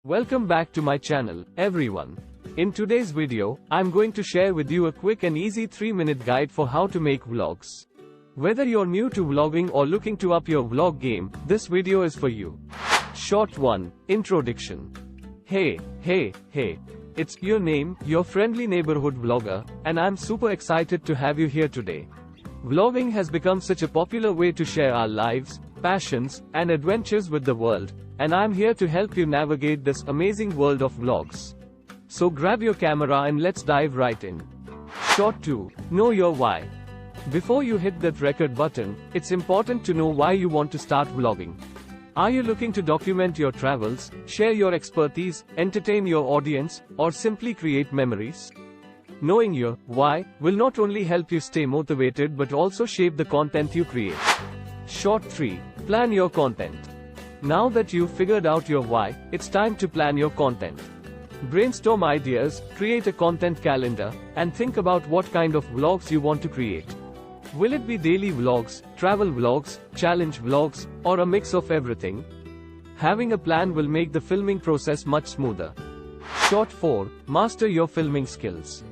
Welcome back to my channel, everyone. In today's video, I'm going to share with you a quick and easy 3-minute guide for how to make vlogs. Whether you're new to vlogging or looking to up your vlog game, this video is for you. Short 1. Introduction. Hey. It's your name, your friendly neighborhood vlogger, and I'm super excited to have you here today. Vlogging has become such a popular way to share our lives, passions, and adventures with the world, and I'm here to help you navigate this amazing world of vlogs. So grab your camera and let's dive right in. Short 2. Know your why. Before you hit that record button, it's important to know why you want to start vlogging. Are you looking to document your travels, share your expertise, entertain your audience, or simply create memories? Knowing your why will not only help you stay motivated but also shape the content you create. Short 3. Plan your content. Now that you've figured out your why, it's time to plan your content. Brainstorm ideas, create a content calendar, and think about what kind of vlogs you want to create. Will it be daily vlogs, travel vlogs, challenge vlogs, or a mix of everything? Having a plan will make the filming process much smoother. Short 4. Master your filming skills.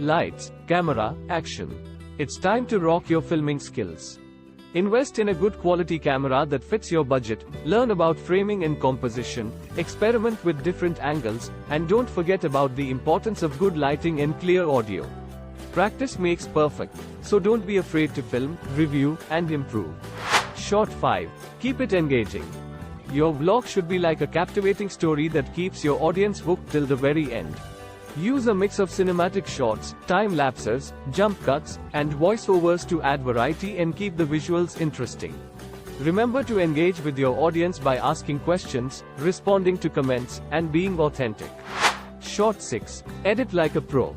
Lights, camera, action. It's time to rock your filming skills. Invest in a good quality camera that fits your budget, learn about framing and composition, experiment with different angles, and don't forget about the importance of good lighting and clear audio. Practice makes perfect, so don't be afraid to film, review, and improve. Short 5. Keep it engaging. Your vlog should be like a captivating story that keeps your audience hooked till the very end. Use a mix of cinematic shots, time lapses, jump cuts, and voiceovers to add variety and keep the visuals interesting. Remember to engage with your audience by asking questions, responding to comments, and being authentic. Short 6. Edit like a pro.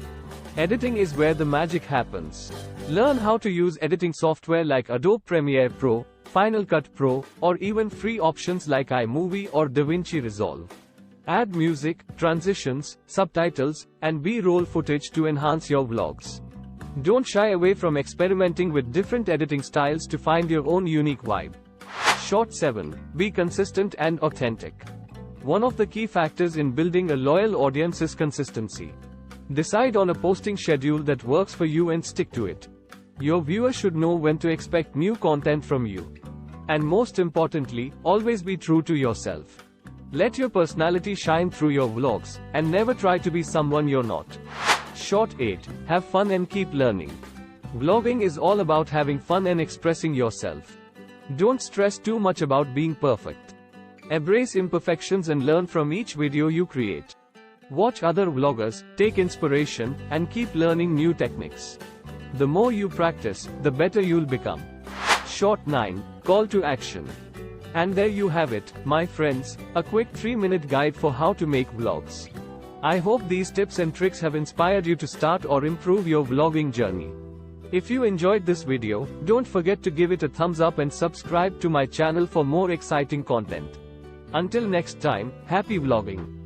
Editing is where the magic happens. Learn how to use editing software like Adobe Premiere Pro, Final Cut Pro, or even free options like iMovie or DaVinci Resolve. Add music, transitions, subtitles, and B-roll footage to enhance your vlogs. Don't shy away from experimenting with different editing styles to find your own unique vibe. Short 7. Be consistent and authentic. One of the key factors in building a loyal audience is consistency. Decide on a posting schedule that works for you and stick to it. Your viewers should know when to expect new content from you. And most importantly, always be true to yourself. Let your personality shine through your vlogs, and never try to be someone you're not. Short 8. Have fun and keep learning. Vlogging is all about having fun and expressing yourself. Don't stress too much about being perfect. Embrace imperfections and learn from each video you create. Watch other vloggers, take inspiration, and keep learning new techniques. The more you practice, the better you'll become. Short 9. Call to action. And there you have it, my friends, a quick 3-minute guide for how to make vlogs. I hope these tips and tricks have inspired you to start or improve your vlogging journey. If you enjoyed this video, don't forget to give it a thumbs up and subscribe to my channel for more exciting content. Until next time, happy vlogging.